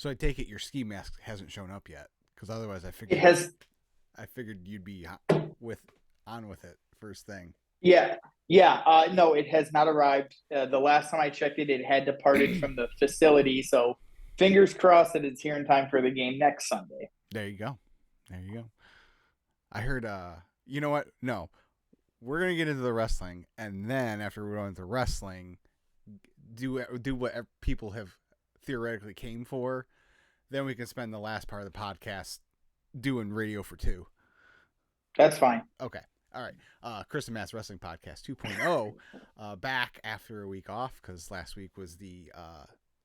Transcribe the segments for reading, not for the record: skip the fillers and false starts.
So I take it your ski mask hasn't shown up yet, because otherwise It has. I figured you'd be on with it first thing. Yeah, yeah. No, it has not arrived. The last time I checked it, it had departed from the facility. So fingers crossed that it's here in time for the game next Sunday. There you go. There you go. I heard. You know what? No, we're gonna get into the wrestling, and then after we're done with the wrestling, do what people have theoretically came for. Then we can spend the last part of the podcast doing radio for two. That's fine. Okay. All right. Kris and Matt's Wrestling Podcast 2.0, back after a week off, because last week was the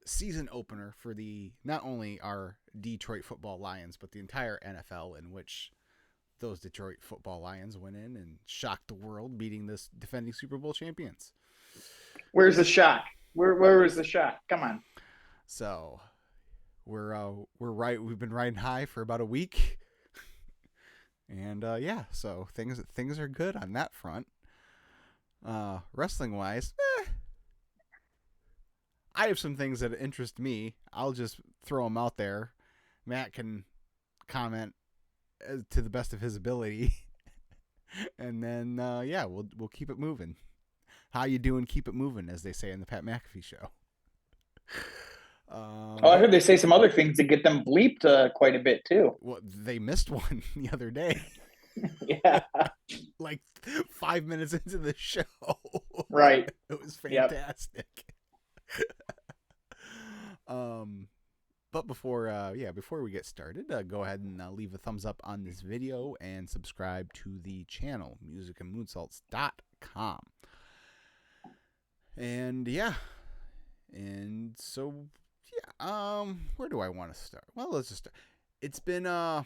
season opener for not only our Detroit Football Lions, but the entire NFL, in which those Detroit Football Lions went in and shocked the world, beating this defending Super Bowl champions. Where's the shock? Where was the shock? Come on. So we're right. We've been riding high for about a week. And so things are good on that front. Wrestling wise, I have some things that interest me. I'll just throw them out there. Matt can comment to the best of his ability, and then we'll keep it moving. How you doing? Keep it moving, as they say in the Pat McAfee show. I heard they say some other things that get them bleeped quite a bit too. Well, they missed one the other day. Yeah. Like 5 minutes into the show. Right. It was fantastic. But before we get started, go ahead and leave a thumbs up on this video and subscribe to the channel, musicandmoonsalts.com. And where do I want to start? Well, let's just start. It's been the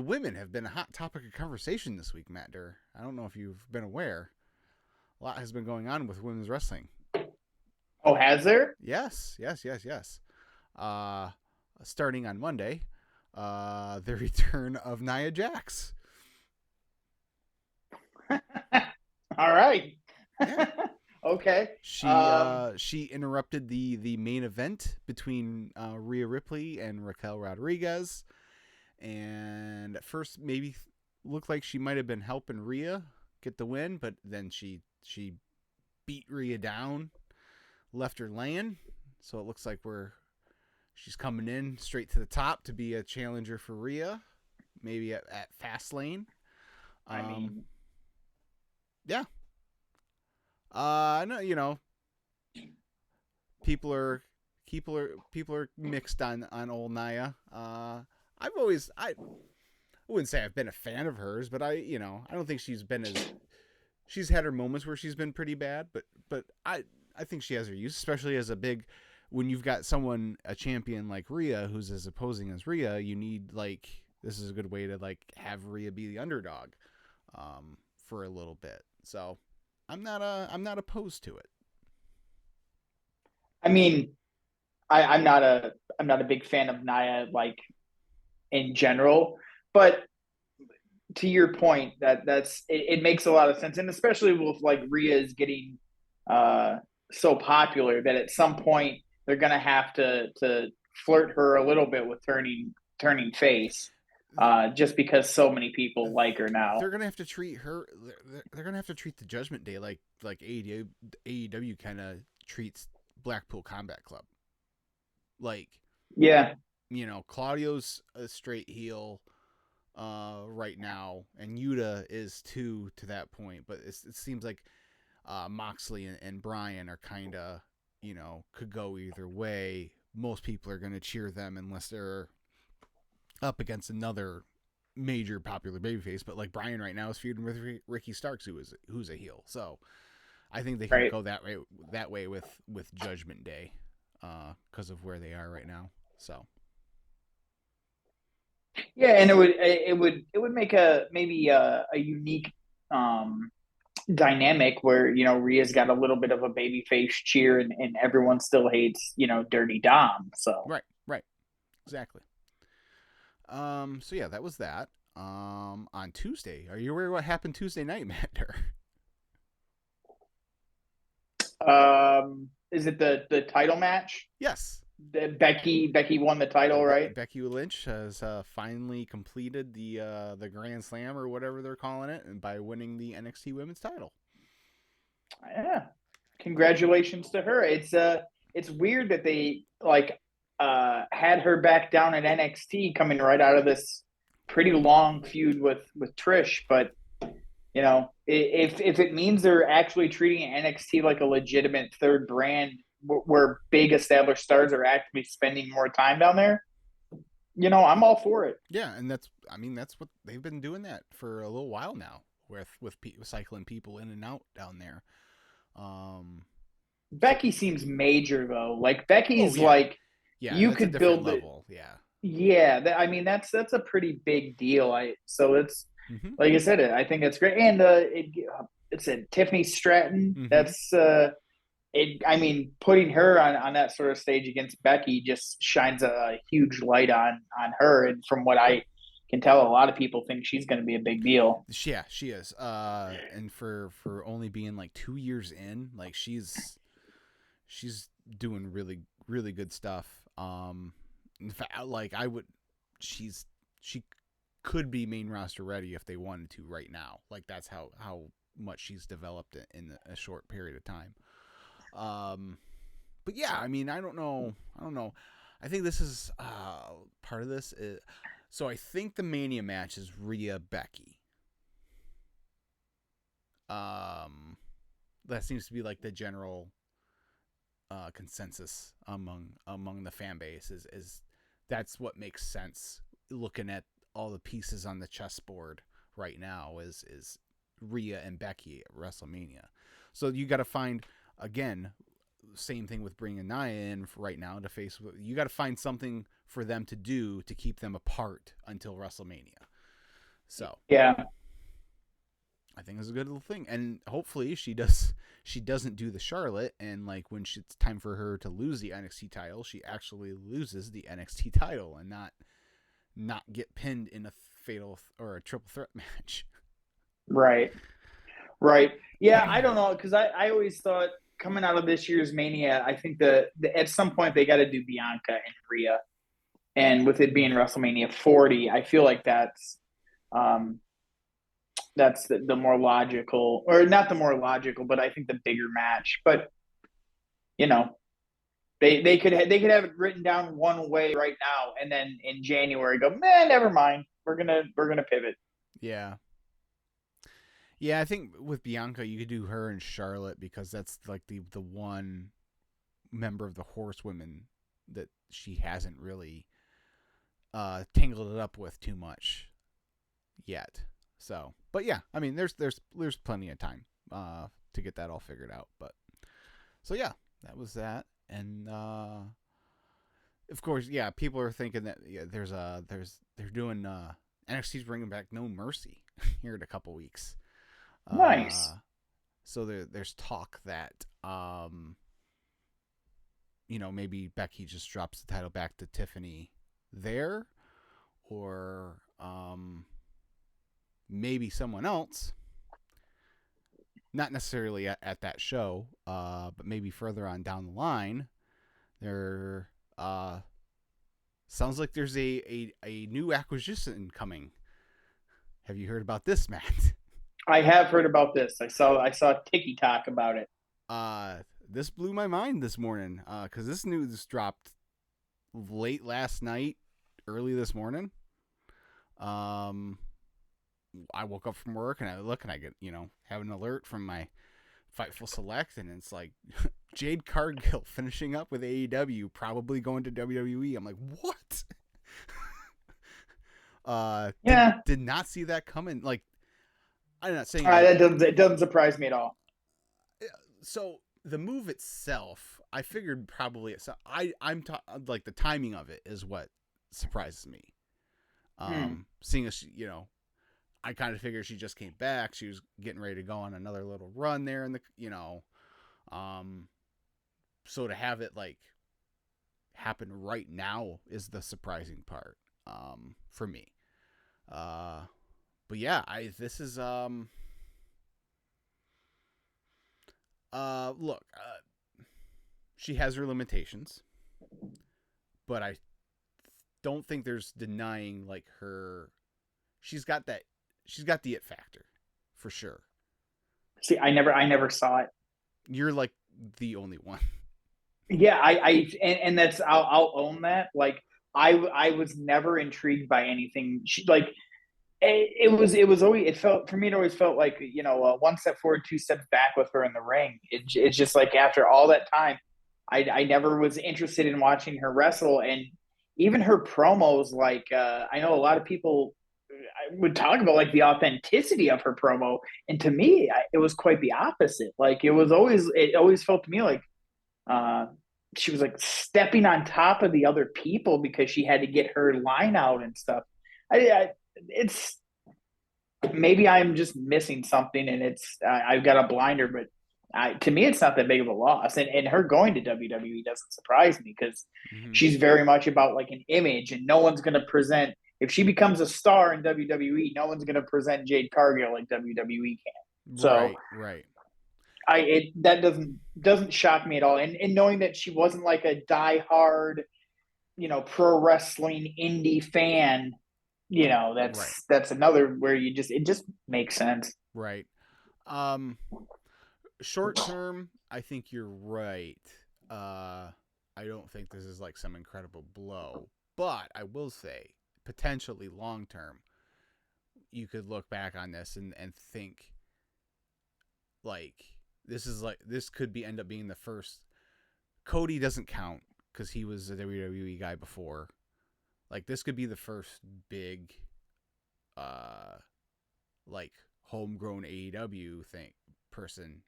women have been a hot topic of conversation this week, Matt Durr. I don't know if you've been aware. A lot has been going on with women's wrestling. Oh, has there? Yes. Starting on Monday, the return of Nia Jax. All right. Yeah. Okay. She interrupted the main event between Rhea Ripley and Raquel Rodriguez, and at first maybe looked like she might have been helping Rhea get the win, but then she beat Rhea down, left her laying. So it looks like she's coming in straight to the top to be a challenger for Rhea, maybe at Fastlane. Yeah. No, people are mixed on old Nia. I wouldn't say I've been a fan of hers, but I don't think she's had her moments where she's been pretty bad, but I think she has her use, especially as when you've got a champion like Rhea who's as opposing as Rhea, you need this is a good way to have Rhea be the underdog for a little bit. So I'm not opposed to it. I mean, I'm not a big fan of Nia in general, but to your point, it makes a lot of sense, and especially with Rhea is getting so popular that at some point they're gonna have to flirt her a little bit with turning face. Just because so many people like her now. They're gonna have to treat her. They're gonna have to treat the Judgment Day like AEW kind of treats Blackpool Combat Club. Claudio's a straight heel right now, and Yuta is too to that point. But it seems like Moxley and Bryan are kind of could go either way. Most people are gonna cheer them unless they're up against another major popular babyface, but Bryan right now is feuding with Ricky Starks, who's a heel. So I think they can go that way with Judgment Day, because of where they are right now. So yeah, and it would make maybe a unique dynamic where Rhea's got a little bit of a babyface cheer, and everyone still hates Dirty Dom. So right, exactly. So yeah, that was that. On Tuesday, are you aware what happened Tuesday night, Matt? Is it the title match? Yes. Becky won the title, right? Becky Lynch has finally completed the Grand Slam or whatever they're calling it, and by winning the NXT Women's title. Yeah, congratulations to her. It's weird that they like had her back down at NXT coming right out of this pretty long feud with Trish, but if it means they're actually treating NXT like a legitimate third brand where big established stars are actually spending more time down there, I'm all for it. Yeah, and that's what they've been doing that for a little while now, with cycling people in and out down there. Becky seems major though. Like Oh Becky's yeah, like yeah, you that's a could different build it. level. Yeah. Yeah, that's a pretty big deal. So it's Mm-hmm. like I said, I think it's great. And it's a Tiffany Stratton. Mm-hmm. That's it. I mean, putting her on that sort of stage against Becky just shines a huge light on her. And from what I can tell, a lot of people think she's going to be a big deal. Yeah, she is. And for only being like 2 years in, like she's doing really really good stuff. In fact, like she could be main roster ready if they wanted to right now. Like that's how much she's developed in a short period of time. But yeah, I mean, I don't know. I think this is part of this. So I think the Mania match is Rhea Becky. That seems to be like the general consensus among the fan base is that's what makes sense looking at all the pieces on the chessboard right now is Rhea and Becky at WrestleMania. So you got to find, again, same thing with bringing Nia in right now to face. You got to find something for them to do to keep them apart until WrestleMania. So Yeah, I think it's a good little thing, and hopefully she doesn't do the Charlotte, and like when it's time for her to lose the NXT title, she actually loses the NXT title and not get pinned in a fatal or a triple threat match. right. Right. Yeah, I don't know because I always thought coming out of this year's Mania, I think at some point they got to do Bianca and Rhea, and with it being WrestleMania 40, I feel like um, that's the more logical, or not the more logical, but I think the bigger match. But you know, they could have it written down one way right now, and then in January go, man, never mind, we're gonna pivot. Yeah. Yeah, I think with Bianca you could do her and Charlotte because that's like the one member of the Horsewomen that she hasn't really tangled it up with too much yet. So, but yeah, I mean, there's plenty of time to get that all figured out. But so yeah, that was that, and of course, yeah, people are thinking that they're doing NXT's bringing back No Mercy here in a couple weeks. Nice. So there's talk that maybe Becky just drops the title back to Tiffany there, or maybe someone else, not necessarily at that show, but maybe further on down the line. There sounds like there's a new acquisition coming. Have you heard about this, Matt? I have heard about this. I saw TikTok about it. This blew my mind this morning because this news dropped late last night, early this morning. I woke up from work and I look and I get, have an alert from my Fightful Select, and it's like Jade Cargill finishing up with AEW, probably going to WWE. I'm like, what? Yeah, did not see that coming. Like, I'm not saying that doesn't surprise me at all. So the move itself, I figured probably like the timing of it is what surprises me. Seeing as I kind of figured she just came back. She was getting ready to go on another little run there in the, so to have it like happen right now is the surprising part, for me. But yeah, this is, look, she has her limitations. but I don't think there's denying like her. She's got the it factor for sure. See, I never saw it. You're like the only one. Yeah, and that's I'll own that. Like I was never intrigued by anything. She like it was always it felt for me it always felt like one step forward, two steps back with her in the ring. It's just like after all that time, I never was interested in watching her wrestle, and even her promos. Like I know a lot of people would talk about like the authenticity of her promo, and to me, it was quite the opposite. Like it always felt to me like uh, she was like stepping on top of the other people because she had to get her line out and stuff. It's maybe I'm just missing something, and I've got a blinder, but to me, it's not that big of a loss. And her going to WWE doesn't surprise me because Mm-hmm. she's very much about like an image, and no one's going to present. If she becomes a star in WWE, no one's going to present Jade Cargill like WWE can. So Right. that doesn't shock me at all. And knowing that she wasn't like a diehard, pro wrestling indie fan, Right. that's another where it just makes sense. Right. Um, Short term, I think you're right. I don't think this is like some incredible blow, but I will say potentially long term, you could look back on this and think like this could be end up being the first. Cody doesn't count because he was a WWE guy before. Like this could be the first big, uh, like homegrown AEW thing person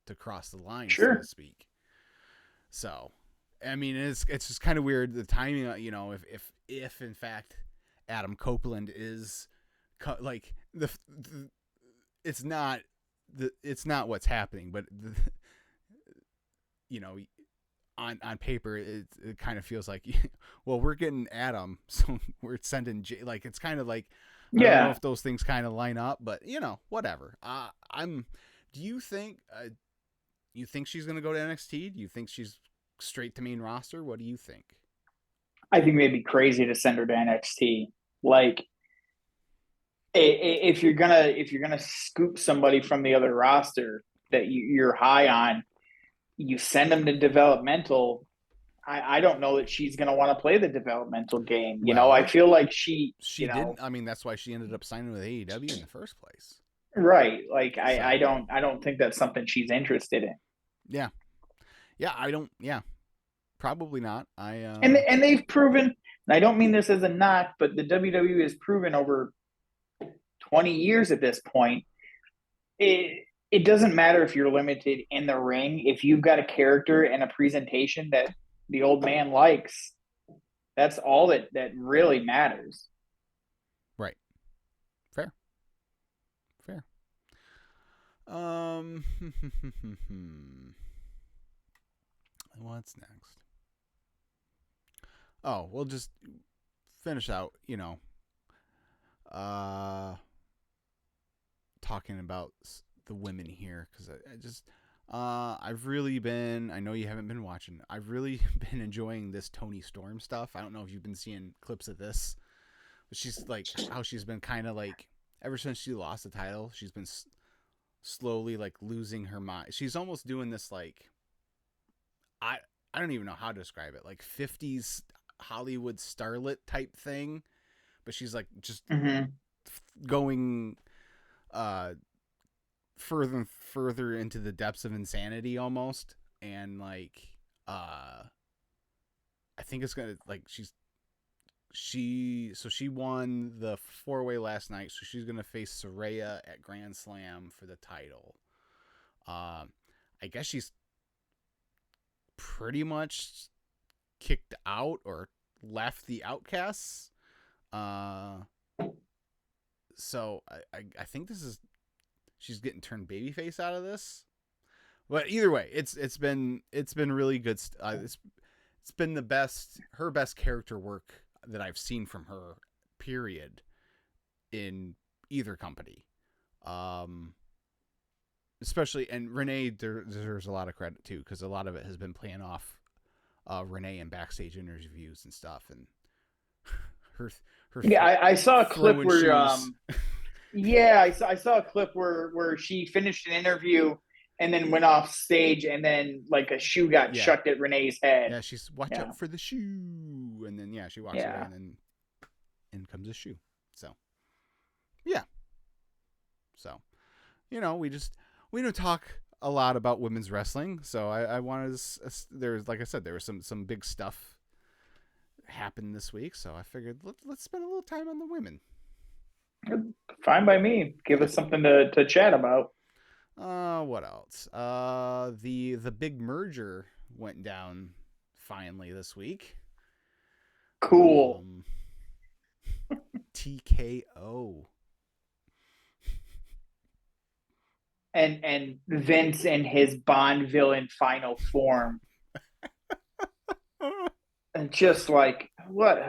to cross the line, so to Sure. speak. So, I mean, it's just kind of weird the timing. If in fact Adam Copeland is like it's not it's not what's happening, but you know on paper it kind of feels like well we're getting Adam, so we're sending like it's kind of like I don't know Yeah. if those things kind of line up, but whatever. Do you think she's gonna go to NXT? Do you think she's straight to main roster? What do you think? I think they'd be crazy to send her to NXT. Like if you're gonna scoop somebody from the other roster that you're high on, you send them to developmental. I don't know that she's gonna want to play the developmental game. I Well, feel like she, she didn't. I mean, that's why she ended up signing with AEW in the first place. right. Like I So don't I don't think that's something she's interested in. yeah, I don't. Yeah, probably not. And they've proven, and I don't mean this as a knock, but the WWE has proven over 20 years at this point, it doesn't matter if you're limited in the ring. If you've got a character and a presentation that the old man likes, that's all that really matters. Right. Fair. Fair. Um. What's next? Oh, we'll just finish out. Uh, talking about the women here because I just I've really been. I know you haven't been watching. I've really been enjoying this Toni Storm stuff. I don't know if you've been seeing clips of this, but she's like how she's been kind of like ever since she lost the title, she's been slowly like losing her mind. She's almost doing this like I I don't even know how to describe it, like 50s Hollywood starlet type thing, but she's like just Mm-hmm. going uh further and further into the depths of insanity almost, and like I think it's gonna like she won the 4-way last night, so she's gonna face Saraya at Grand Slam for the title. I guess she's pretty much kicked out or left the Outcasts. So I think this is she's getting turned babyface out of this. But either way, it's been really good. It's been her best character work that I've seen from her. Period. In either company, especially and Renee deserves a lot of credit too because a lot of it has been playing off Renee in backstage interviews and stuff, and her Yeah, I saw a clip throwing where shoes. yeah, I saw a clip where she finished an interview and then went off stage, and then like a shoe got Yeah, chucked at Renee's head. yeah, she's watch Yeah, out for the shoe, and then she walks away, yeah. and then in comes a shoe. So yeah, so we don't talk a lot about women's wrestling, so I wanted to, there's, like I said, there was some big stuff happened this week, so I figured let's spend a little time on the women. Fine by me. Give Yeah. us something to chat about. What else? The big merger went down finally this week. Cool. TKO. And Vince in his Bond villain final form. And just like what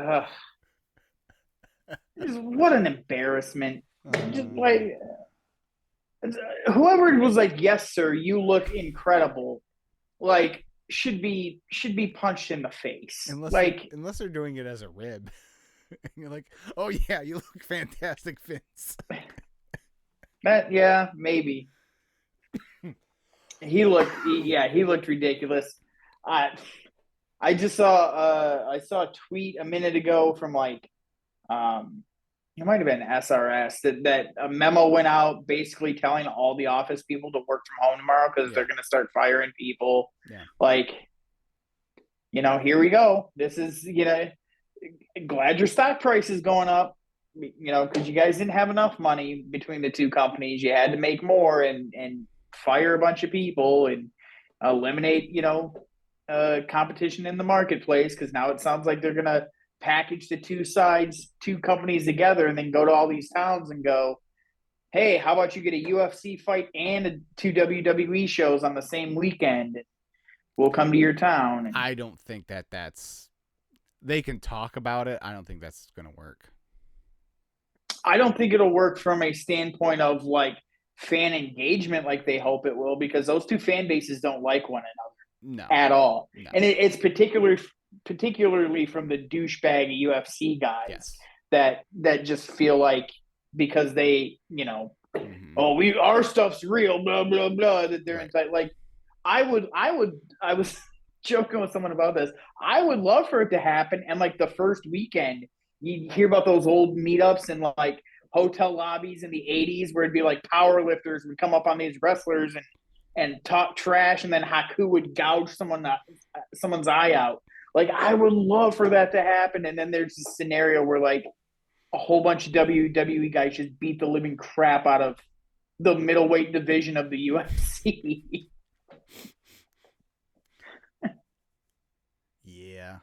what an embarrassment. Just like whoever was like, yes, sir, you look incredible, like should be punched in the face. Unless they're doing it as a rib. And you're like, oh yeah, you look fantastic, Vince. Yeah, maybe. He looked ridiculous. I just saw a tweet a minute ago from like it might have been SRS that a memo went out basically telling all the office people to work from home tomorrow because they're going to start firing people. Yeah. Like, here we go. This is, glad your stock price is going up, because you guys didn't have enough money between the two companies. You had to make more and fire a bunch of people and eliminate, competition in the marketplace, because now it sounds like they're going to package the two companies together and then go to all these towns and go, hey, how about you get a UFC fight and two WWE shows on the same weekend? We'll come to your town. I don't think that's they can talk about it. I don't think that's going to work. I don't think it'll work from a standpoint of like fan engagement like they hope it will, because those two fan bases don't like one another at all. No. And it's particularly from the douchebag UFC guys that just feel like because they, oh, our stuff's real, blah blah blah, that they're inside. Like I was joking with someone about this. I would love for it to happen, and like the first weekend, you hear about those old meetups and like hotel lobbies in the 80s where it'd be like power lifters would come up on these wrestlers and talk trash, and then Haku would gouge someone's eye out. Like, I would love for that to happen. And then there's this scenario where like a whole bunch of WWE guys just beat the living crap out of the middleweight division of the UFC. Yeah.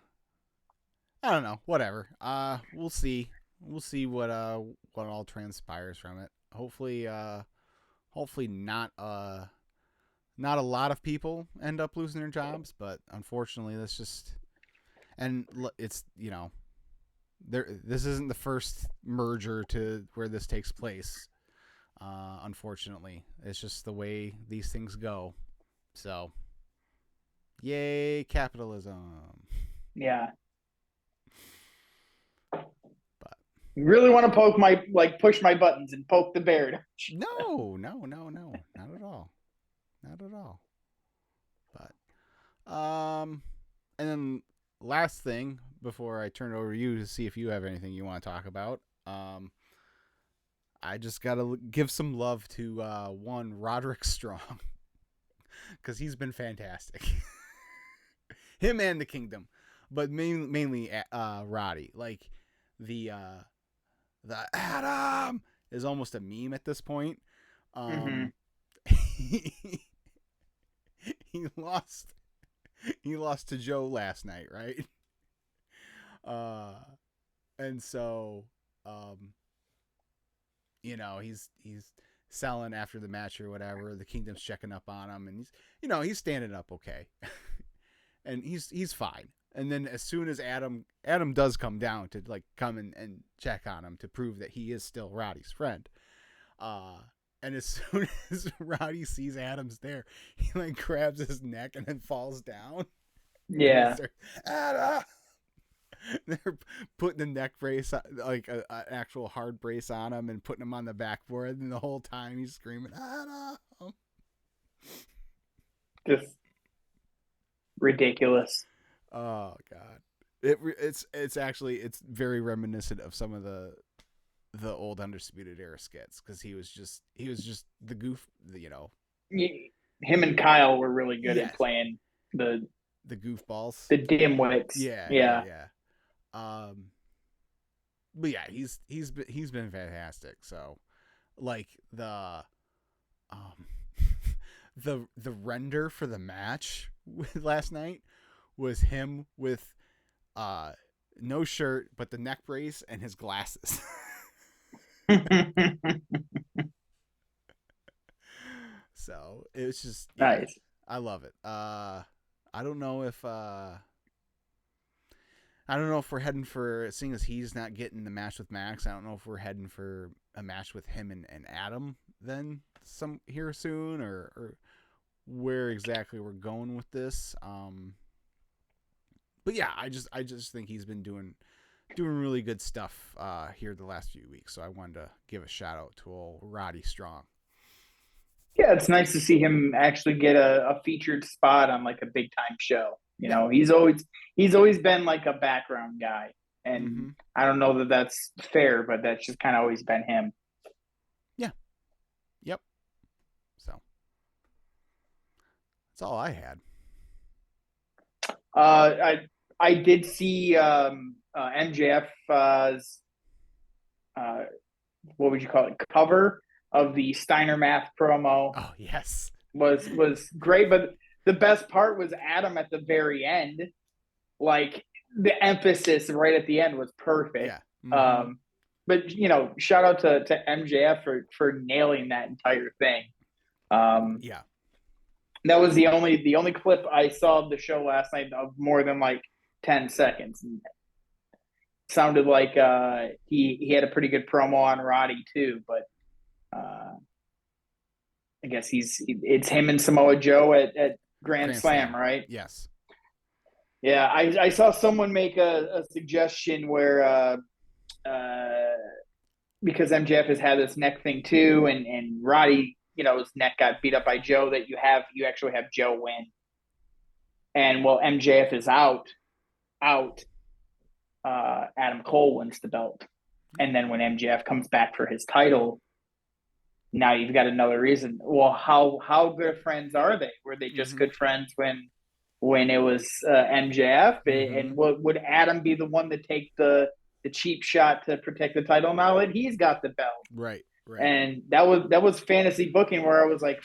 I don't know. Whatever. We'll see. We'll see what all transpires from it. Hopefully not a lot of people end up losing their jobs, but unfortunately that's just, and it's, this isn't the first merger to where this takes place. Unfortunately, it's just the way these things go. So, yay capitalism. Yeah. But you really want to push my buttons and poke the bear? No, not at all. Not at all. But and then last thing before I turn it over to you to see if you have anything you want to talk about. I just gotta give some love to one Roderick Strong, because he's been fantastic. Him and the Kingdom, but mainly Roddy. Like the Adam is almost a meme at this point. He lost to Joe last night, right? And so he's selling after the match or whatever. The Kingdom's checking up on him, and he's standing up okay. And he's fine. And then as soon as Adam does come down to like come and check on him to prove that he is still Roddy's friend, and as soon as Roddy sees Adam's there, he like grabs his neck and then falls down. Yeah. Anna! They're putting the neck brace, like an actual hard brace on him and putting him on the backboard. And the whole time he's screaming, Anna! Just ridiculous. Oh, God. It's actually, it's very reminiscent of some of the old Undisputed Era skits, because he was just the goof, Him and Kyle were really good yes, at playing the goofballs, the dimwits. yeah. But yeah, he's been fantastic. So, like the the render for the match last night was him with no shirt but the neck brace and his glasses. So it was just nice. I love it. I don't know if we're heading for, seeing as he's not getting the match with Max, I don't know if we're heading for a match with him and Adam then some here soon, or where exactly we're going with this. But yeah, I just think he's been doing really good stuff here the last few weeks. So I wanted to give a shout out to old Roddy Strong. Yeah, it's nice to see him actually get a featured spot on like a big time show. You know, he's always been like a background guy, and I don't know that that's fair, but that's just kind of always been him. Yeah. Yep. So that's all I had. I did see MJF's what would you call it, cover of the Steiner Math promo. Oh yes, was great, but the best part was Adam at the very end. Like the emphasis right at the end was perfect. Yeah. Mm-hmm. But shout out to MJF for nailing that entire thing. Yeah. That was the only clip I saw of the show last night of more than like 10 seconds. And sounded like he had a pretty good promo on Roddy too, but I guess it's him and Samoa Joe at Grand Slam, right? Yes. Yeah, I saw someone make a suggestion where because MJF has had this neck thing too, and Roddy, his neck got beat up by Joe, that you actually have Joe win. And while MJF is out, Adam Cole wins the belt. And then when MJF comes back for his title, now you've got another reason. Well, how good friends are they? Were they just good friends when it was MJF? And would Adam be the one to take the cheap shot to protect the title now that he's got the belt? Right. And that was fantasy booking where I was like,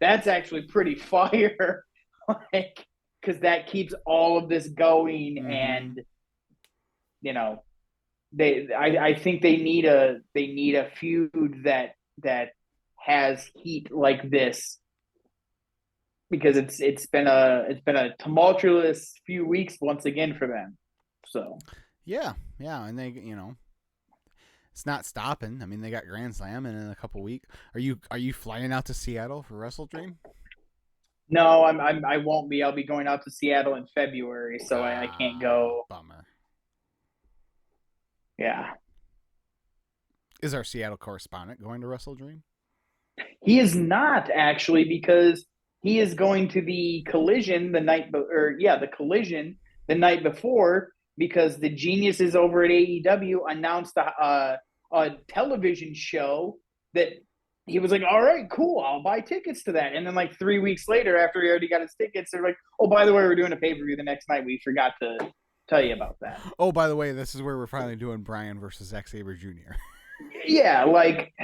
that's actually pretty fire. Like, because that keeps all of this going, and I think they need a feud that has heat like this, because it's been a tumultuous few weeks once again for them. So yeah, and they it's not stopping. I mean, they got Grand Slam in a couple weeks. Are you flying out to Seattle for Wrestle Dream? No, I won't be. I'll be going out to Seattle in February, so I can't go. Bummer. Yeah. Is our Seattle correspondent going to Wrestle Dream? He is not, actually, because he is going to the Collision the night before, because the geniuses over at AEW announced a television show that he was like, all right, cool, I'll buy tickets to that. And then like 3 weeks later, after he already got his tickets, they're like, oh, by the way, we're doing a pay-per-view the next night. We forgot to tell you about that. Oh, by the way, this is where we're finally doing Bryan versus Zack Sabre Jr. Yeah, like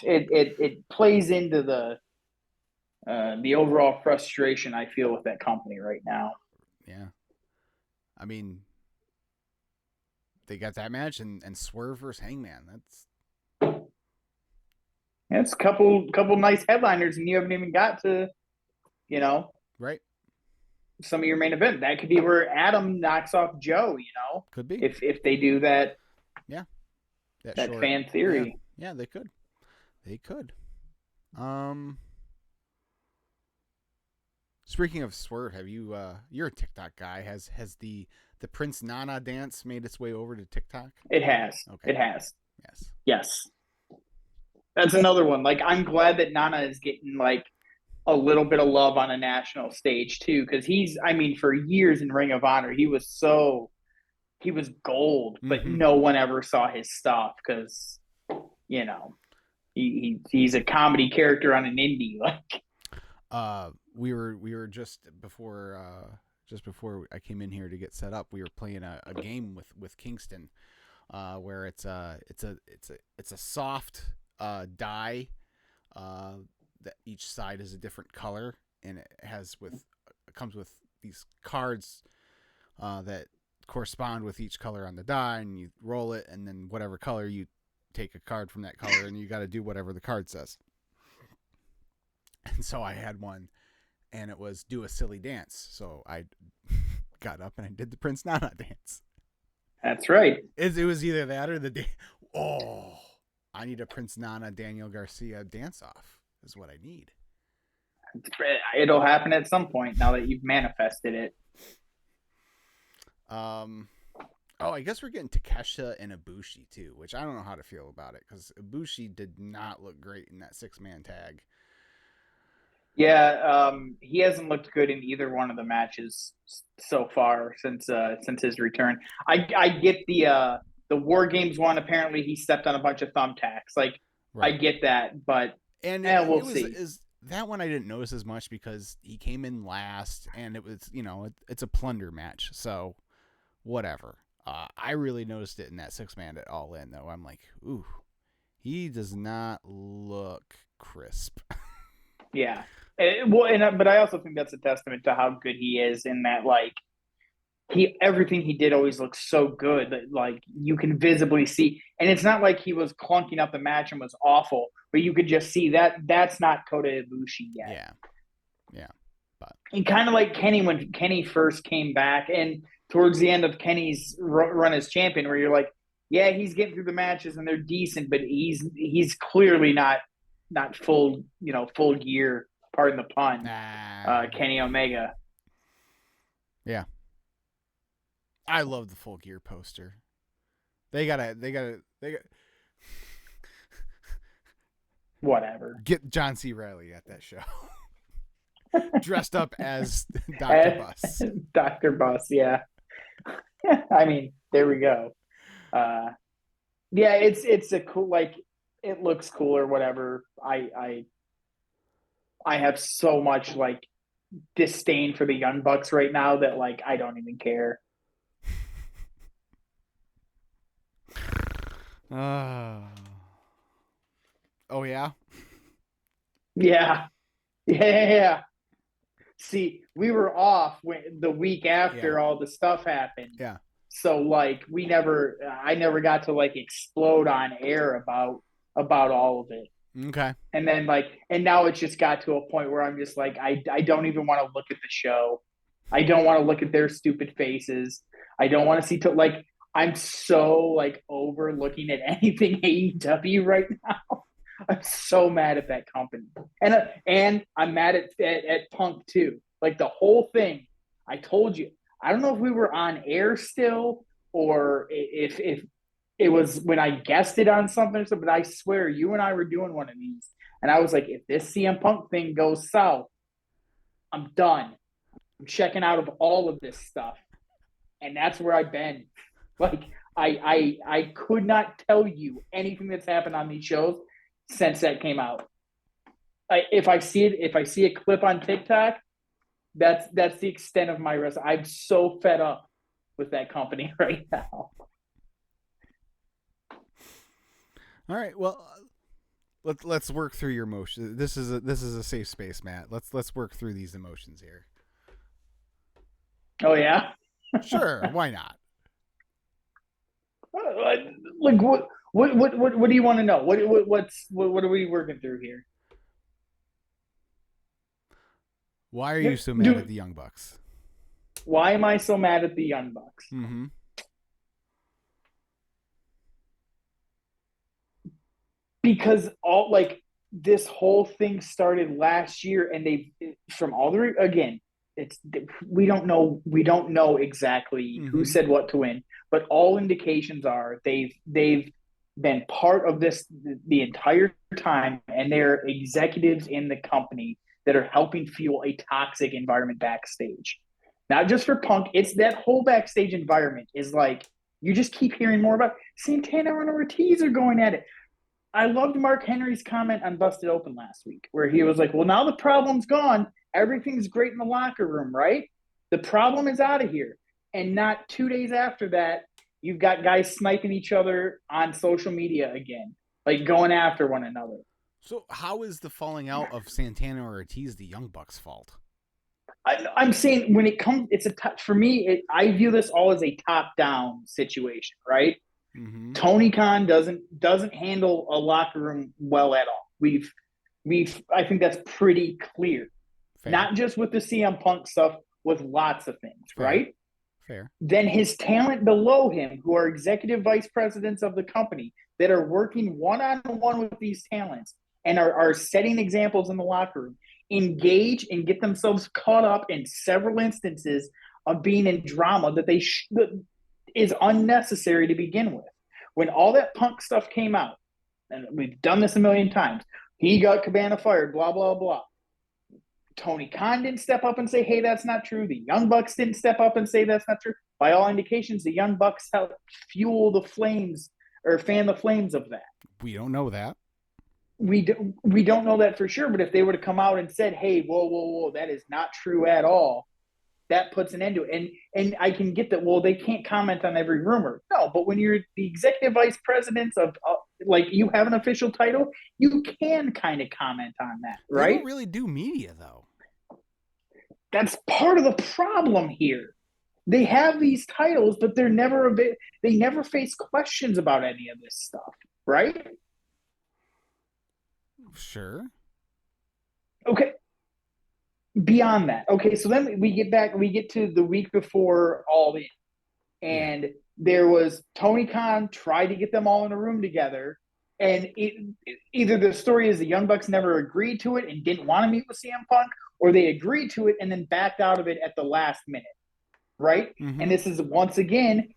it plays into the overall frustration I feel with that company right now. Yeah. I mean, they got that match and Swerve versus Hangman. That's a couple nice headliners, and you haven't even got to, right, some of your main event. That could be where Adam knocks off Joe. Could be if they do that. Yeah, that short, fan theory. Yeah, they could. Speaking of Swerve, have you you're a TikTok guy. Has the Prince Nana dance made its way over to TikTok? It has. Okay. It has. Yes. Yes. That's another one. Like, I'm glad that Nana is getting like a little bit of love on a national stage too, because I mean, for years in Ring of Honor, he was gold, but no one ever saw his stuff because, you know, he's a comedy character on an indie. Like, we were just before I came in here to get set up, we were playing a game with Kingston, where it's a soft die, that each side is a different color, and it comes with these cards that correspond with each color on the die, and you roll it, and then whatever color you take a card from that color, and you got to do whatever the card says. And so I had one, and it was do a silly dance. So I got up and I did the Prince Nana dance. That's right. It was either that or the I need a Prince Nana Daniel Garcia dance off is what I need. It'll happen at some point now that you've manifested it. I guess we're getting Takeshita and Ibushi too, which I don't know how to feel about it because Ibushi did not look great in that 6-man tag. Yeah, he hasn't looked good in either one of the matches so far since his return. I get the War Games one. Apparently, he stepped on a bunch of thumbtacks. Like, right. I get that, but we'll see. That one I didn't notice as much because he came in last, and it was it's a plunder match, so whatever. I really noticed it in that 6-man at All In though. I'm like, ooh, he does not look crisp. Yeah. But I also think that's a testament to how good he is in that, like, everything he did always looks so good that, like, you can visibly see, and it's not like he was clunking up the match and was awful, but you could just see that's not Kota Ibushi yet. Yeah. But and kind of like Kenny when Kenny first came back, and towards the end of Kenny's run as champion, where you're like, yeah, he's getting through the matches and they're decent, but he's clearly not full gear. Pardon the pun. Kenny Omega. Yeah. I love the Full Gear poster. They got whatever. Get John C. Reilly at that show. Dressed up as Dr. Bus. Dr. Bus, yeah. I mean, there we go. Yeah, it's a cool, like, it looks cool or whatever. I have so much, like, disdain for the Young Bucks right now that, like, I don't even care. Oh yeah? Yeah. See, we were off the week after all the stuff happened. Yeah. So, like, I never got to, like, explode on air about all of it. Okay. And then, like, and now it's just got to a point where I'm just like, I don't even want to look at the show. I don't want to look at their stupid faces. I don't want to see like, I'm so, like, over looking at anything AEW right now. I'm so mad at that company. And I'm mad at Punk too. Like, the whole thing, I told you, I don't know if we were on air still or if it was when I guessed it on something or something, but I swear you and I were doing one of these. And I was like, if this CM Punk thing goes south, I'm done. I'm checking out of all of this stuff. And that's where I've been. Like, I could not tell you anything that's happened on these shows since that came out. If I see a clip on TikTok, that's the extent of my rest. I'm so fed up with that company right now. All right, well, let's work through your emotions. This is a safe space, Matt. Let's work through these emotions here. Oh yeah, sure. Why not? Like, what do you want to know? What are we working through here? Why are you so mad at the Young Bucks? Why am I so mad at the Young Bucks? Mm-hmm. Because this whole thing started last year, and they, from all the, again, it's, we don't know exactly who Mm-hmm. said what to win, but all indications are they've been part of this the entire time, and they're executives in the company that are helping fuel a toxic environment backstage. Not just for Punk, it's that whole backstage environment is like, you just keep hearing more about Santana and Ortiz are going at it. I loved Mark Henry's comment on Busted Open last week, where he was like, well, now the problem's gone. Everything's great in the locker room, right? The problem is out of here. And not 2 days after that, you've got guys sniping each other on social media again, like going after one another. So how is the falling out of Santana or Ortiz the Young Bucks' fault? I'm saying when it comes, it's for me, I view this all as a top down situation, right? Mm-hmm. Tony Khan doesn't handle a locker room well at all. We've I think that's pretty clear. Fair. Not just with the CM Punk stuff, with lots of things, Fair. right? Fair. Then his talent below him, who are executive vice presidents of the company, that are working one-on-one with these talents and are setting examples in the locker room, engage and get themselves caught up in several instances of being in drama that is unnecessary to begin with. When all that Punk stuff came out, and we've done this a million times, he got Cabana fired, blah, blah, blah. Tony Khan didn't step up and say, hey, that's not true. The Young Bucks didn't step up and say that's not true. By all indications, the Young Bucks helped fuel the flames or fan the flames of that. We don't know that. We don't know that for sure, but if they were to come out and said, hey, whoa, that is not true at all, that puts an end to it. And I can get that, well, they can't comment on every rumor. No, but when you're the executive vice presidents of, like, you have an official title, you can kind of comment on that, right? They don't really do media, though. That's part of the problem here. They have these titles, but they never face questions about any of this stuff, right? Sure. Okay. Beyond that, okay, so then we get to the week before All In, and there was Tony Khan tried to get them all in a room together, and either the story is the Young Bucks never agreed to it and didn't want to meet with CM Punk, or they agreed to it and then backed out of it at the last minute, right? Mm-hmm. And this is once again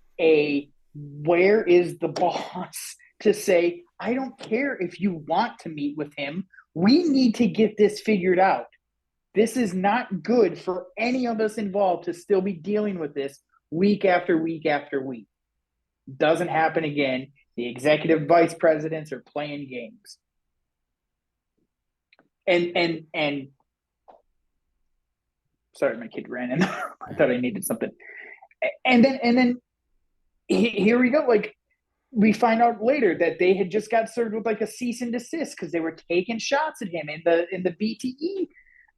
where is the boss to say, I don't care if you want to meet with him, we need to get this figured out. This is not good for any of us involved to still be dealing with this week after week after week. Doesn't happen again. The executive vice presidents are playing games. And sorry, my kid ran in. I thought I needed something. And then here we go. Like, we find out later that they had just got served with like a cease and desist because they were taking shots at him in the BTE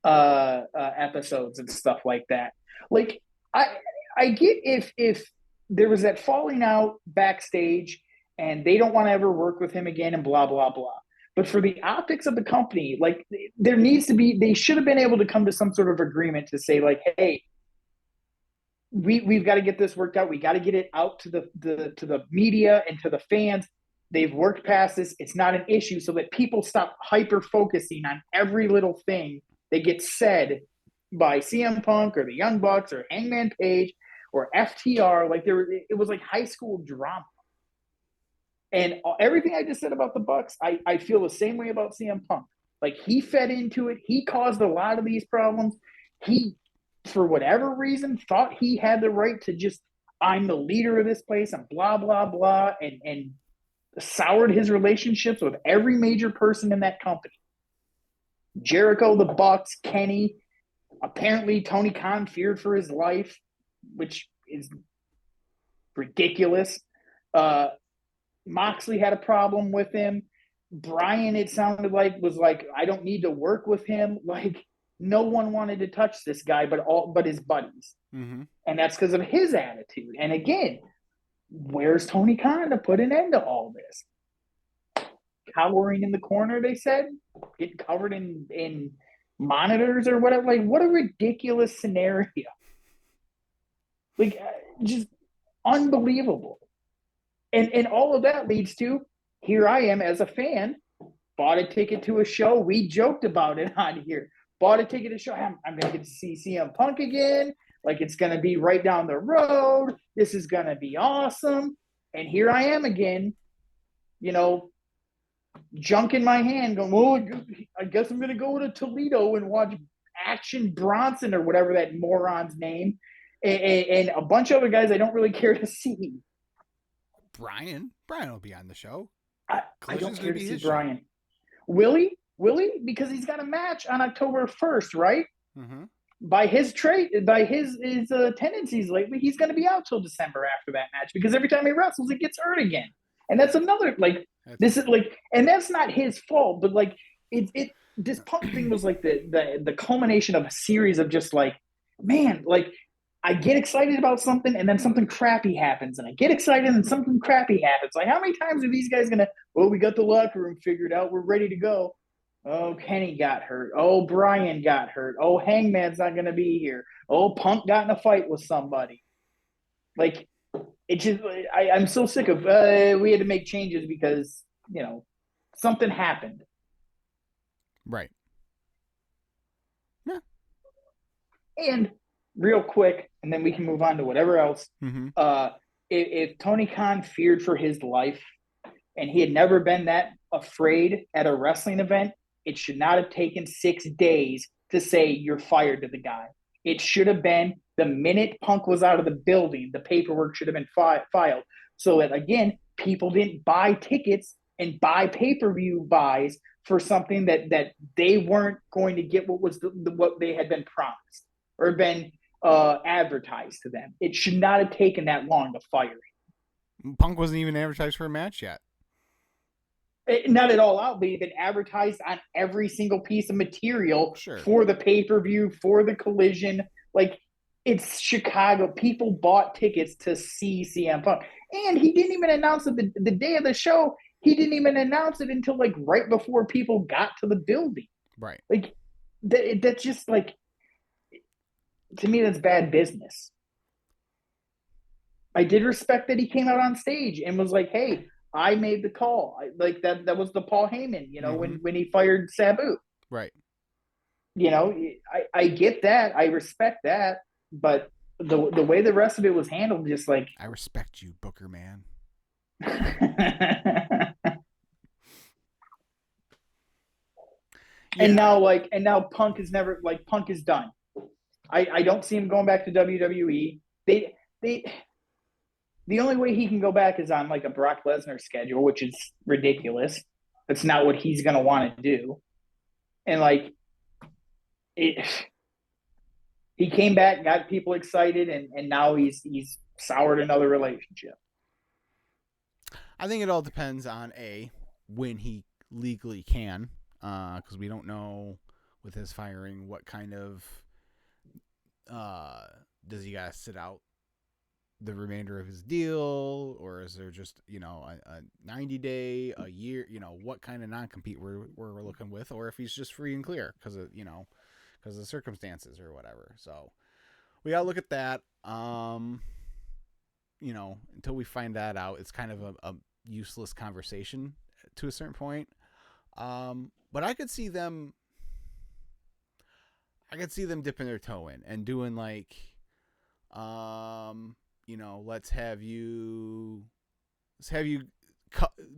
episodes and stuff like that. Like, I get if there was that falling out backstage and they don't want to ever work with him again and blah blah blah. But for the optics of the company, like, they should have been able to come to some sort of agreement to say, like, hey, we've got to get this worked out. We got to get it out to the media and to the fans. They've worked past this. It's not an issue, so that people stop hyper focusing on every little thing that gets said by CM Punk or the Young Bucks or Hangman Page or FTR. Like, it was like high school drama. And everything I just said about the Bucks, I feel the same way about CM Punk. Like, he fed into it. He caused a lot of these problems. He, for whatever reason, thought he had the right to just, I'm the leader of this place and blah, blah, blah, and soured his relationships with every major person in that company. Jericho, the Bucks, Kenny. Apparently, Tony Khan feared for his life, which is ridiculous. Moxley had a problem with him. Brian, it sounded like, was like, I don't need to work with him. Like, no one wanted to touch this guy but his buddies. Mm-hmm. And that's because of his attitude. And again, where's Tony Khan to put an end to all this? Cowering in the corner, they said, getting covered in monitors or whatever. Like, what a ridiculous scenario. Like, just unbelievable. And all of that leads to, here I am as a fan bought a ticket to a show. We joked about it on here. Bought a ticket to a show. I'm going to get to see CM Punk again. Like, it's going to be right down the road. This is going to be awesome. And here I am again, junk in my hand going, oh, I guess I'm going to go to Toledo and watch Action Bronson or whatever that moron's name. And a bunch of other guys I don't really care to see. Brian will be on the show. I don't care to see Brian. Willie, because he's got a match on October 1st, right? Mm-hmm. By his tendencies lately, he's going to be out till December after that match because every time he wrestles, he gets hurt again. And that's another and that's not his fault, but like this Punk thing was like the culmination of a series of just like, man, like I get excited about something and then something crappy happens, and I get excited and something crappy happens. Like, how many times are these guys gonna? Oh, we got the locker room figured out. We're ready to go. Oh, Kenny got hurt. Oh, Brian got hurt. Oh, Hangman's not gonna be here. Oh, Punk got in a fight with somebody. Like, it just, I'm so sick of. We had to make changes because something happened. Right. Yeah. And real quick, and then we can move on to whatever else. Mm-hmm. If Tony Khan feared for his life and he had never been that afraid at a wrestling event, it should not have taken 6 days to say you're fired to the guy. It should have been the minute Punk was out of the building, the paperwork should have been filed so that, again, people didn't buy tickets and buy pay-per-view buys for something that they weren't going to get what they had been promised or been advertised to them. It should not have taken that long to fire him. Punk wasn't even advertised for a match yet. Not at all out, but he'd been advertised on every single piece of material for the pay-per-view, for the Collision. Like, it's Chicago. People bought tickets to see CM Punk. And he didn't even announce it the day of the show. He didn't even announce it until, like, right before people got to the building. Right. Like, that's just, like, to me, that's bad business. I did respect that he came out on stage and was like, hey, I made the call. That was the Paul Heyman, when he fired Sabu. Right. I get that. I respect that. But the way the rest of it was handled, just like... I respect you, Booker man. And now Punk is Punk is done. I don't see him going back to WWE. The only way he can go back is on like a Brock Lesnar schedule, which is ridiculous. That's not what he's going to want to do. And he came back, got people excited, and now he's soured another relationship. I think it all depends on when he legally can, because we don't know with his firing what kind of does he got to sit out the remainder of his deal, or is there just a 90-day, a year, what kind of non-compete we're looking with, or if he's just free and clear because of the circumstances or whatever. So we gotta look at that. Until we find that out, it's kind of a useless conversation to a certain point. But I could see them dipping their toe in and doing like, let's have you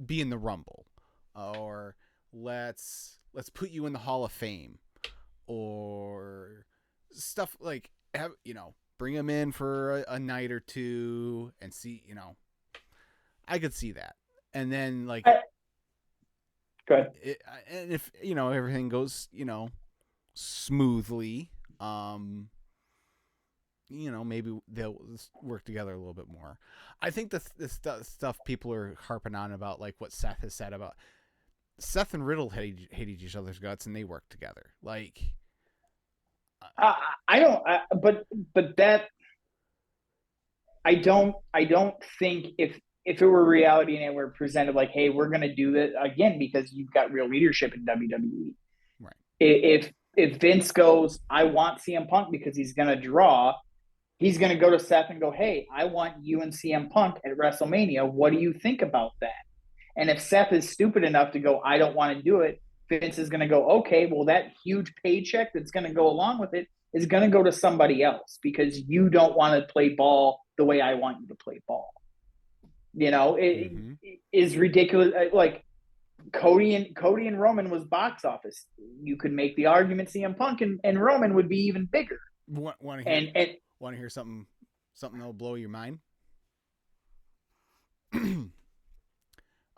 be in the Rumble, or let's put you in the Hall of Fame, or stuff like bring him in for a night or two and see. I could see that, and then good. And if everything goes smoothly, maybe they'll work together a little bit more. I think the stuff people are harping on about, like what Seth has said about Seth and Riddle hated each other's guts and they worked together. Like, I don't think if it were reality and it were presented like, hey, we're going to do that again because you've got real leadership in WWE. Right. If Vince goes, I want CM Punk because he's going to draw, he's going to go to Seth and go, hey, I want you and CM Punk at WrestleMania. What do you think about that? And if Seth is stupid enough to go, I don't want to do it, Vince is going to go, okay, well, that huge paycheck that's going to go along with it is going to go to somebody else because you don't want to play ball the way I want you to play ball. It is ridiculous. Like Cody and Roman was box office. You could make the argument CM Punk and Roman would be even bigger. Want to hear something that'll blow your mind?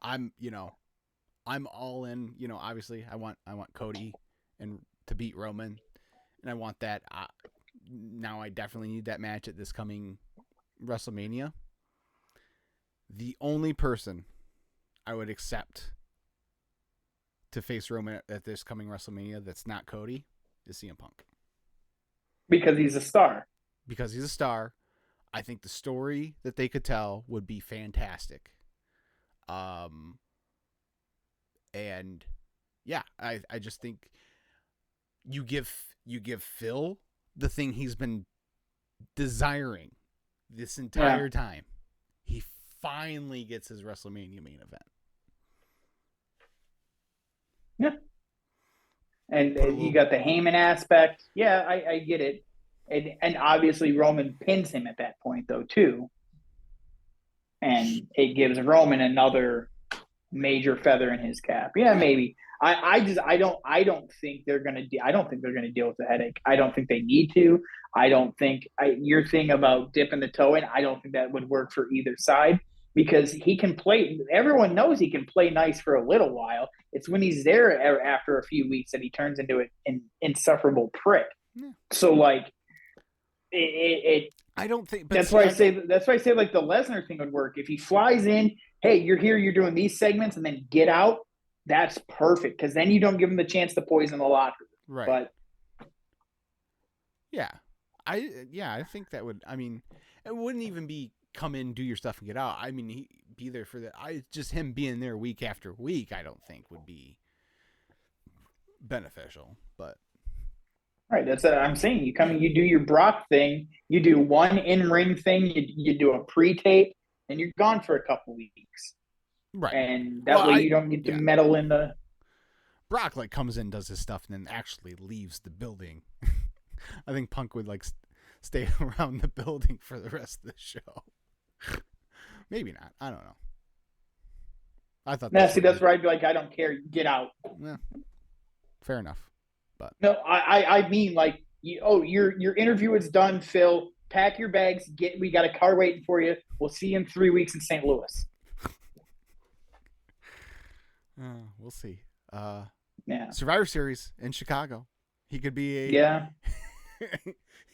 I'm all in. Obviously, I want Cody and to beat Roman, and I want that. Now I definitely need that match at this coming WrestleMania. The only person I would accept to face Roman at this coming WrestleMania that's not Cody is CM Punk. Because he's a star. I think the story that they could tell would be fantastic. And yeah, I just think you give Phil the thing he's been desiring this entire time. He finally gets his WrestleMania main event. Yeah. And you got the Heyman aspect. Yeah, I get it. And obviously Roman pins him at that point though too. And it gives Roman another major feather in his cap. Yeah, maybe. I don't think they're gonna deal with the headache. I don't think they need to. I don't think your thing about dipping the toe in, I don't think that would work for either side because he can play. Everyone knows he can play nice for a little while. It's when he's there after a few weeks that he turns into an insufferable prick. Yeah. So like it I don't think. But that's why I say like the Lesnar thing would work. If he flies in, hey, you're here, you're doing these segments, and then get out. That's perfect because then you don't give him the chance to poison the locker. Right. But yeah, I think that would. I mean, it wouldn't even be come in, do your stuff, and get out. I mean, he be there for just him being there week after week. I don't think would be beneficial, but. Right, that's what I'm saying. You come and you do your Brock thing. You do one in-ring thing. You do a pre-tape, and you're gone for a couple weeks. Right, and that way you don't get to meddle in the. Brock comes in, does his stuff, and then actually leaves the building. I think Punk would stay around the building for the rest of the show. Maybe not. I don't know. I thought. That's where I'd be like, I don't care. Get out. Yeah, fair enough. But no, I mean your interview is done, Phil. Pack your bags. We got a car waiting for you. We'll see you in 3 weeks in St. Louis. We'll see. Survivor Series in Chicago. He could be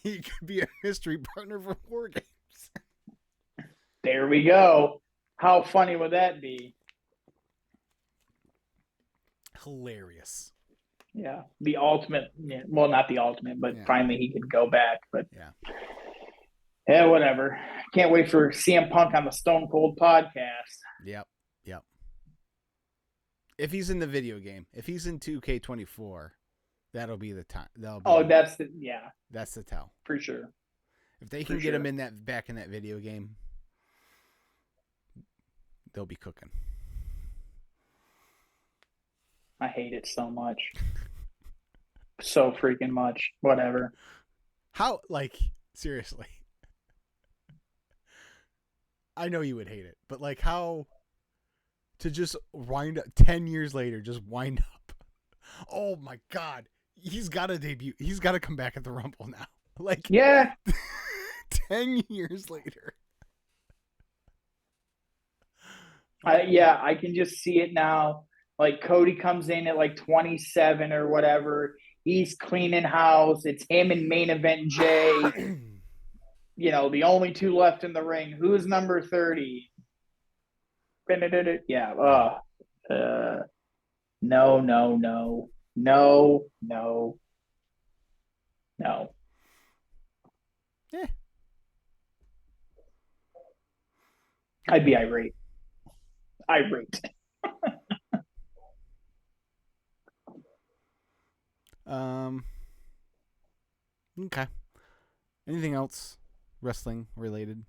he could be a mystery partner for War Games. There we go. How funny would that be? Hilarious. Yeah, the ultimate. Yeah, well, not the ultimate, but finally he could go back. But yeah, whatever. Can't wait for CM Punk on the Stone Cold podcast. Yep. If he's in the video game, if he's in 2K24, that'll be the time. That's the tell for sure. If they can get him back in that video game, they'll be cooking. I hate it so much. So freaking much. Whatever. How, seriously. I know you would hate it, but how to just wind up 10 years later, just wind up. Oh my God. He's got to debut. He's got to come back at the Rumble now. 10 years later. I can just see it now. Cody comes in at 27 or whatever. He's cleaning house. It's him and main event Jay. The only two left in the ring. Who's number 30? Yeah. No. Yeah. I'd be irate. Okay. Anything else wrestling related?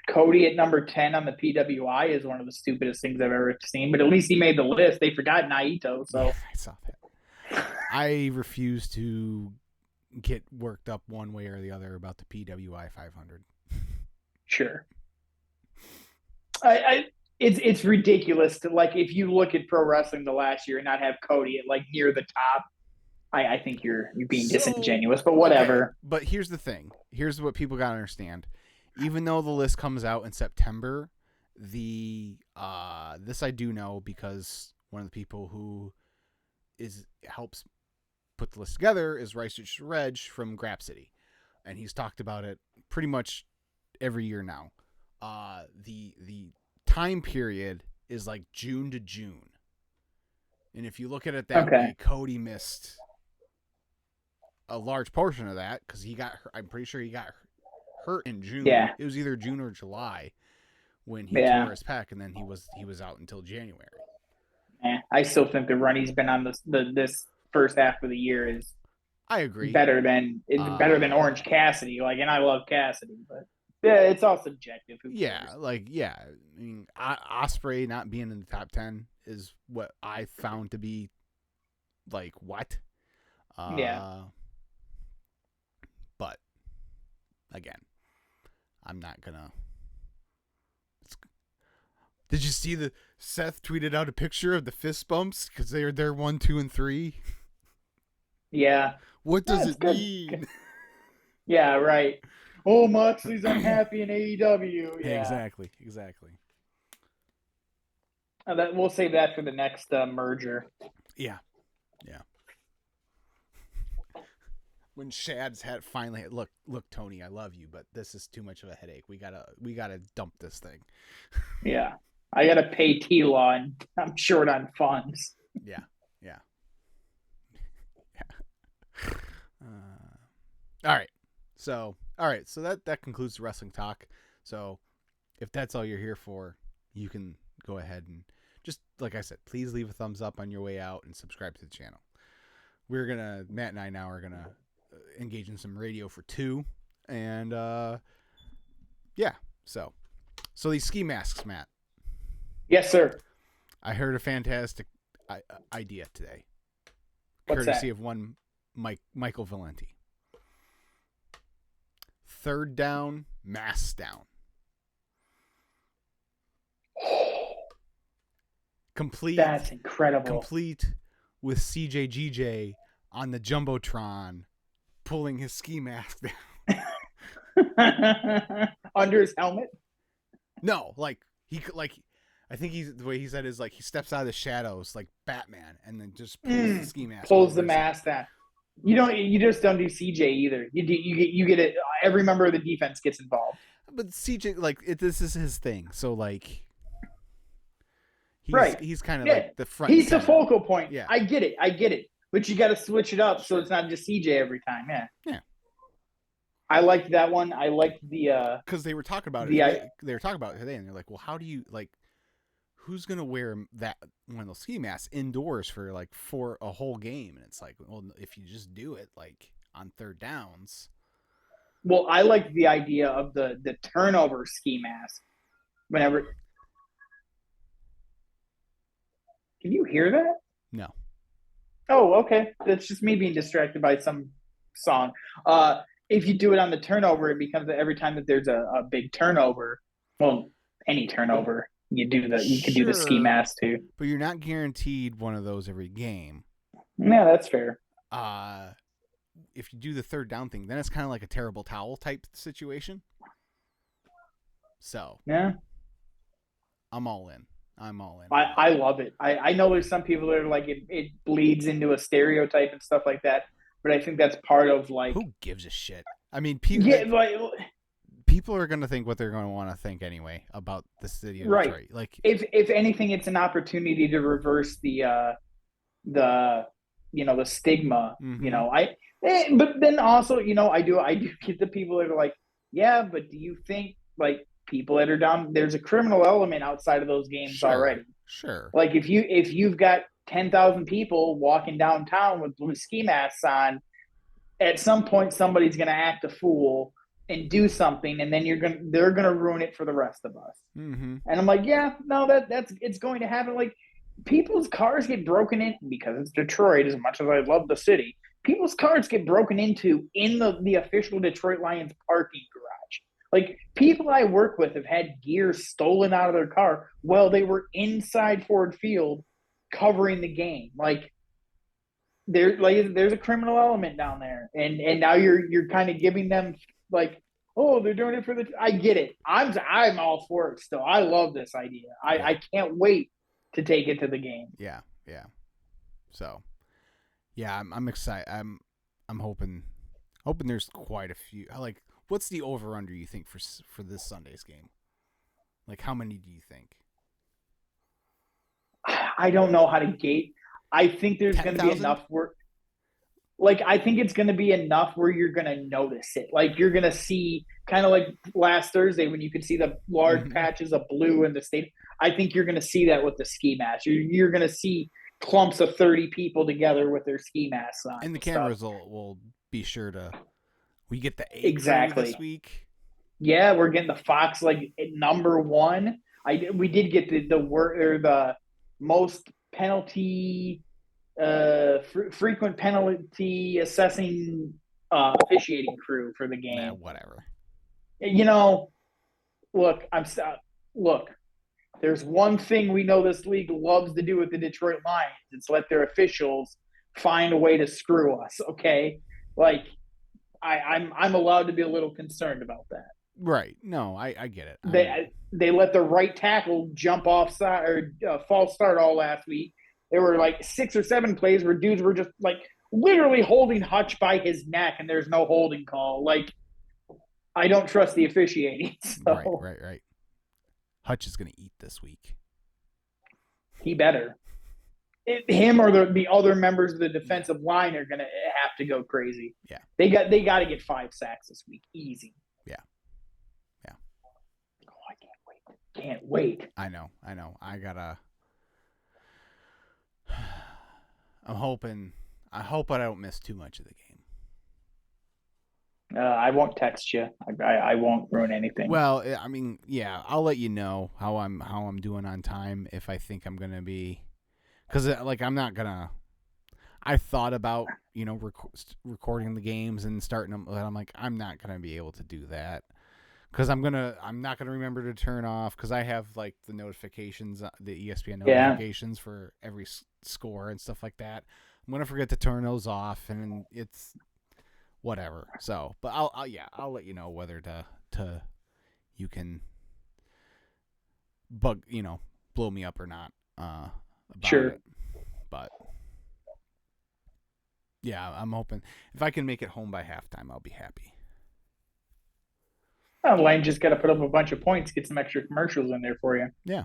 Cody at number 10 on the PWI is one of the stupidest things I've ever seen, but at least he made the list. They forgot Naito, so. Yeah, I saw that. I refuse to get worked up one way or the other about the PWI 500. Sure. It's ridiculous to, like, if you look at pro wrestling the last year and not have Cody at like near the top, I think you're being disingenuous, but whatever. Okay, but here's the thing. Here's what people gotta understand. Even though the list comes out in September, this I do know because one of the people who helps put the list together is Righteous Reg from Grap City, and he's talked about it pretty much every year now. The time period is like June to June, and if you look at it that way, Cody missed a large portion of that because he got hurt. I'm pretty sure he got hurt in June. Yeah, it was either June or July when he tore his pec, and then he was out until January. I still think the run he's been on this first half of the year is, I agree, better than Orange Cassidy. Like, and I love Cassidy, but yeah, it's all subjective. I mean, Ospreay not being in the top 10 is what I found to be like what. But again, I'm not gonna. Did you see the Seth tweeted out a picture of the fist bumps because they're 1, 2, and 3? Yeah. What does it mean? Yeah, right. Oh, Moxley's unhappy in AEW. Yeah, exactly. We'll save that for the next merger. Yeah. When Shad's had finally look, Tony, I love you, but this is too much of a headache. We gotta dump this thing. Yeah, I gotta pay T-Law, and I'm short on funds. Yeah. All right. So that concludes the wrestling talk. So if that's all you're here for, you can go ahead and just, like I said, please leave a thumbs up on your way out and subscribe to the channel. Matt and I now are gonna engage in some radio for 2, and so these ski masks, Matt. Yes, sir. I heard a fantastic idea today. What's courtesy that? of one Michael Valenti. Third down, mask down. Complete. That's incredible. Complete with CJGJ on the Jumbotron pulling his ski mask down. Under his helmet? No, I think the way he said is like he steps out of the shadows like Batman and then just pulls the ski mask. Pulls the mask down. You just don't do CJ either. You get it. Every member of the defense gets involved. But CJ, this is his thing. So like, he's kind of like the front. He's the focal point. Yeah, I get it. But you got to switch it up so it's not just CJ every time. Yeah. I liked that one. I liked the because they were talking about it. They were talking about it today, and they're like, "Well, how do you like? Who's gonna wear one of those ski masks indoors for a whole game?" And it's like, well, if you just do it like on third downs. Well, I like the idea of the turnover ski mask. Whenever, can you hear that? No. Oh, okay. That's just me being distracted by some song. If you do it on the turnover, it becomes that every time that there's a big turnover, well, any turnover, you can do the ski mask too. But you're not guaranteed one of those every game. Yeah, that's fair. If you do the third down thing, then it's kind of like a terrible towel type situation. So yeah, I'm all in. I love it. I know there's some people that are like it bleeds into a stereotype and stuff like that, but I think that's part of like who gives a shit. I mean, people are going to think what they're going to want to think anyway about the city of Detroit. Like if anything, it's an opportunity to reverse the stigma. Mm-hmm. But then also I do get the people that are like, yeah, but do you think like people that are down, there's a criminal element outside of those games already. Sure. Like if you've got 10,000 people walking downtown with blue ski masks on, at some point somebody's going to act a fool and do something, and then they're gonna ruin it for the rest of us. Mm-hmm. And I'm like, yeah, no, that's it's going to happen. Like people's cars get broken in because it's Detroit. As much as I love the city, people's cars get broken into in the official Detroit Lions parking garage. Like people I work with have had gear stolen out of their car while they were inside Ford Field covering the game. Like there's a criminal element down there, and now you're kind of giving them like, oh, they're doing it for the. I get it. I'm all for it still. I love this idea. I can't wait to take it to the game. Yeah, yeah. So, yeah, I'm excited. I'm hoping there's quite a few. Like, what's the over under you think for this Sunday's game? Like, how many do you think? I don't know how to gate. I think there's going to be enough where, like, I think it's going to be enough where you're going to notice it. Like, you're going to see kind of like last Thursday when you could see the large patches of blue in the stadium. I think you're going to see that with the ski mask. You're going to see clumps of 30 people together with their ski masks on. And the cameras will be sure to. We get the A exactly this week. Yeah, we're getting the Fox like number one. We did get the most penalty frequent penalty assessing officiating crew for the game. Nah, whatever. You know, look, there's one thing we know this league loves to do with the Detroit Lions. It's let their officials find a way to screw us. Okay, like I'm allowed to be a little concerned about that. Right. No, I get it. They let the right tackle jump offside or false start all last week. There were like 6 or 7 plays where dudes were just like literally holding Hutch by his neck, and there's no holding call. Like, I don't trust the officiating. So. Right. Hutch is going to eat this week. He better. Him or the other members of the defensive line are going to have to go crazy. Yeah. They got to get 5 sacks this week. Easy. Yeah. Oh, I can't wait. I know. I hope I don't miss too much of the game. I won't text you. I won't ruin anything. Well, I mean, yeah, I'll let you know how I'm doing on time if I think I'm gonna be, because like I'm not gonna. I thought about recording the games and starting them, but I'm like I'm not gonna be able to do that because I'm not gonna remember to turn off because I have like the notifications, the ESPN notifications for every score and stuff like that. I'm gonna forget to turn those off, and it's whatever. So, but I'll let you know whether to you can blow me up or not about it. But yeah, I'm hoping if I can make it home by halftime, I'll be happy. Well, Lane just got to put up a bunch of points, get some extra commercials in there for you. Yeah.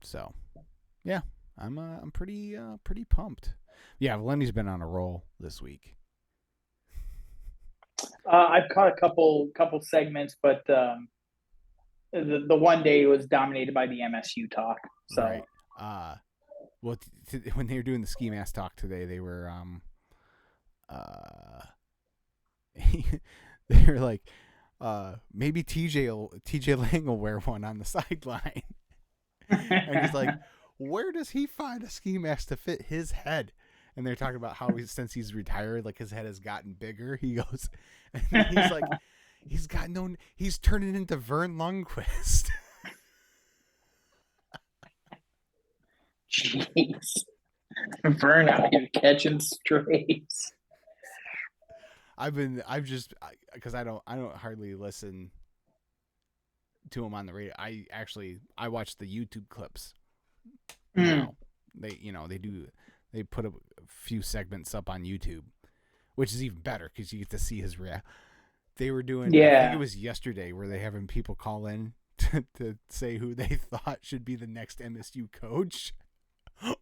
So, yeah, I'm pretty pumped. Yeah, Lenny's been on a roll this week. I've caught a couple segments, but the one day was dominated by the MSU talk. So, right. Well, when they were doing the ski mask talk today, they were they were like, maybe TJ Lang will wear one on the sideline, and he's like, where does he find a ski mask to fit his head? And they're talking about how since he's retired, like his head has gotten bigger. He goes, and he's like, he's turning into Vern Lundquist. Jeez, Vern out here catching strays. Because I don't hardly listen to him on the radio. I watch the YouTube clips. Now they put a few segments up on YouTube, which is even better because you get to see his reaction. They were doing, I think it was yesterday, where they having people call in to say who they thought should be the next MSU coach.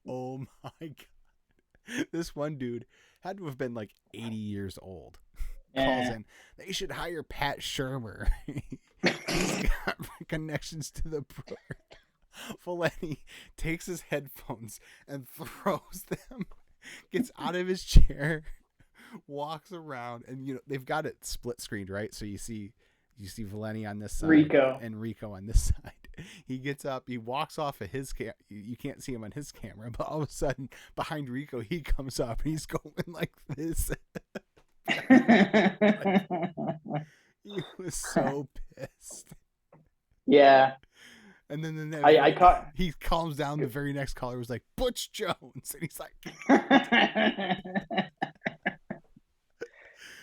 Oh my God. This one dude had to have been like 80 years old. Calls in, they should hire Pat Shermer. He's got connections to the board. Folletti takes his headphones and throws them, gets out of his chair, walks around, and they've got it split screened, right? So you see Valeni on this side Rico. and Rico on this side. He gets up, he walks off of his you can't see him on his camera, but all of a sudden behind Rico he comes up and he's going like this. He was so pissed. Yeah. And then I caught. He calms down. The very next caller was like Butch Jones, and he's like,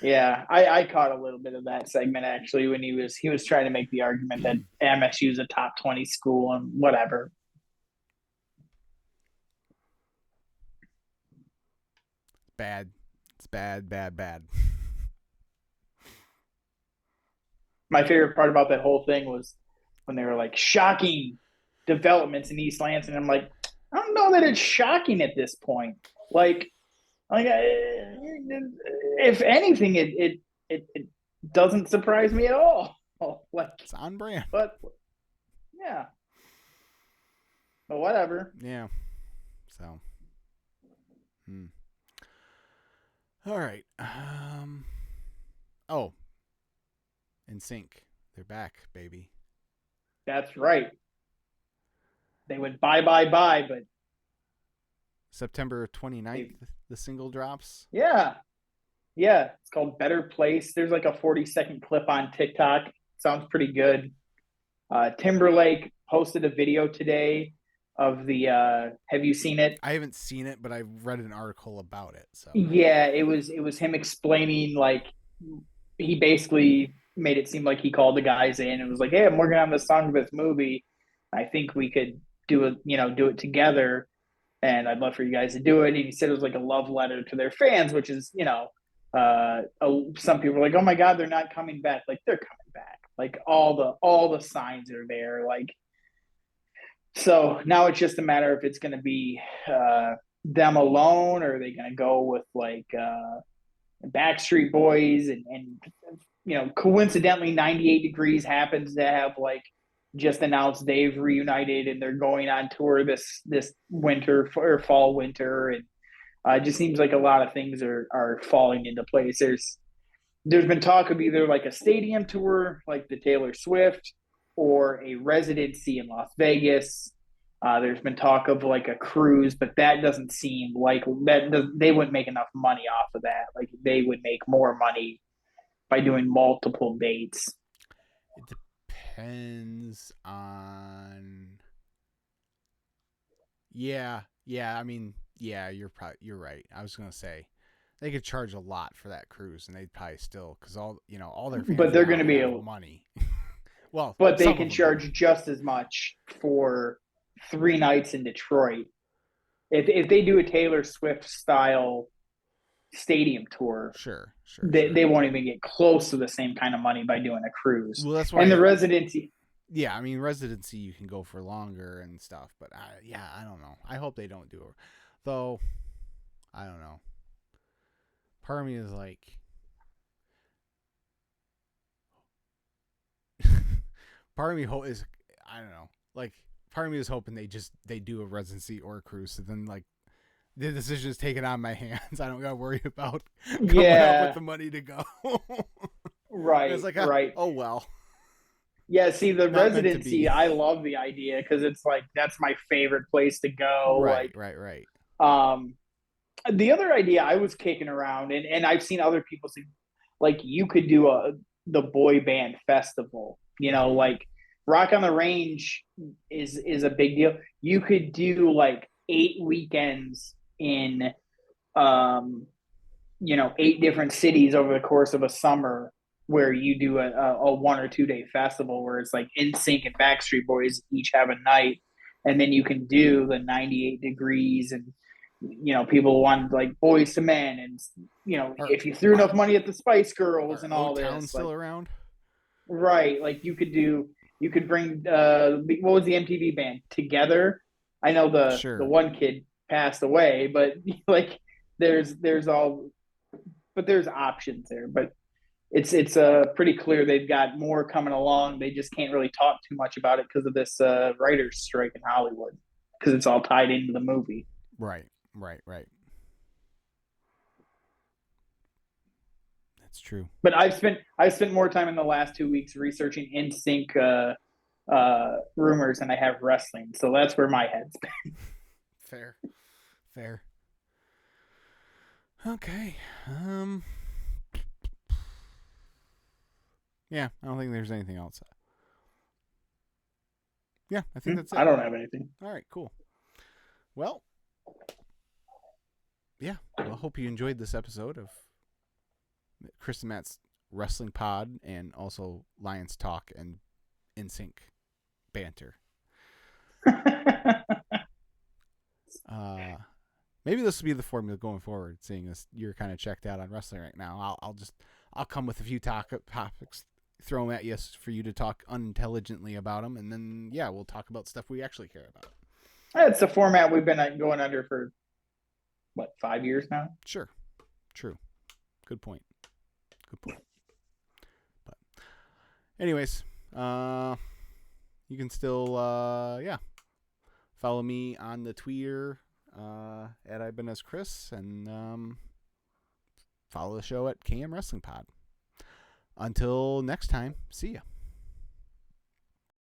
yeah, I caught a little bit of that segment actually when he was trying to make the argument that MSU is a top 20 school and whatever. Bad. It's bad. My favorite part about that whole thing was when they were like shocking developments in East Lansing. I'm like, I don't know that it's shocking at this point. Like if anything, it doesn't surprise me at all. Like it's on brand. But yeah, but whatever. Yeah. So. All right. Oh. NSYNC. They're back, baby. That's right. They went bye, but September 29th, the single drops. Yeah. It's called Better Place. There's like a 40-second clip on TikTok. Sounds pretty good. Timberlake posted a video today of the have you seen it? I haven't seen it, but I've read an article about it. So yeah, it was him explaining, like, he basically made it seem like he called the guys in and was like, hey, I'm working on this song for this movie. I think we could do it together, and I'd love for you guys to do it. And he said it was like a love letter to their fans, which is, some people are like, oh my God, they're not coming back. Like, they're coming back. Like, all the signs are there. Like, so now it's just a matter if it's going to be them alone, or are they going to go with like Backstreet Boys and coincidentally 98 Degrees happens to have like just announced they've reunited and they're going on tour this winter or fall winter, and it just seems like a lot of things are falling into place. There's been talk of either like a stadium tour like the Taylor Swift or a residency in Las Vegas. There's been talk of like a cruise, but that doesn't seem like they wouldn't make enough money off of that. Like, they would make more money by doing multiple dates. It depends on. Yeah. I mean, yeah, you're right. I was gonna say they could charge a lot for that cruise, and they'd probably still, because all their fans, but they're going to be money. Well, but they can charge just as much for 3 nights in Detroit. If they do a Taylor Swift style stadium tour, sure. They won't even get close to the same kind of money by doing a cruise. Well, that's why. And the residency. Yeah, I mean, residency you can go for longer and stuff, but I don't know. I hope they don't do it, though. I don't know. Part of me is like, part of me is, I don't know. Like, part of me is hoping they do a residency or a cruise, so then like the decision is taken out of my hands. I don't gotta worry about coming up with the money to go. Right. It's like, right. Oh well. Yeah. See, the residency, I love the idea because it's like that's my favorite place to go. Right. Like, right. The other idea I was kicking around, and I've seen other people say, like, you could do the boy band festival. Like Rock on the Range is a big deal. You could do like 8 weekends in 8 different cities over the course of a summer, where you do a 1 or 2 day festival where it's like NSYNC and Backstreet Boys each have a night, and then you can do the 98 Degrees and people want like Boys to Men, and if you threw enough money at the Spice Girls and all O-Town this, still like, around, right? Like you could bring what was the MTV band Together? I know the one kid passed away, but like there's options there, but it's pretty clear they've got more coming along. They just can't really talk too much about it because of this writers' strike in Hollywood, because it's all tied into the movie. Right. That's true. But I've spent more time in the last 2 weeks researching in sync rumors than I have wrestling. So that's where my head's been. Fair. Okay. Yeah, I don't think there's anything else. Yeah, I think that's it. I don't have anything. All right, cool. Well, yeah. Well, I hope you enjoyed this episode of Kris and Matt's Wrestling Pod, and also Lions Talk and In Sync banter. Maybe this will be the formula going forward, seeing as you're kind of checked out on wrestling right now. I'll come with a few topics, throw them at you for you to talk unintelligently about them, and then we'll talk about stuff we actually care about. It's a format we've been going under for 5 years now. Sure, true, good point. But anyways, you can still follow me on the Twitter at I've been as Kris, and follow the show at KM Wrestling Pod. Until next time, see ya.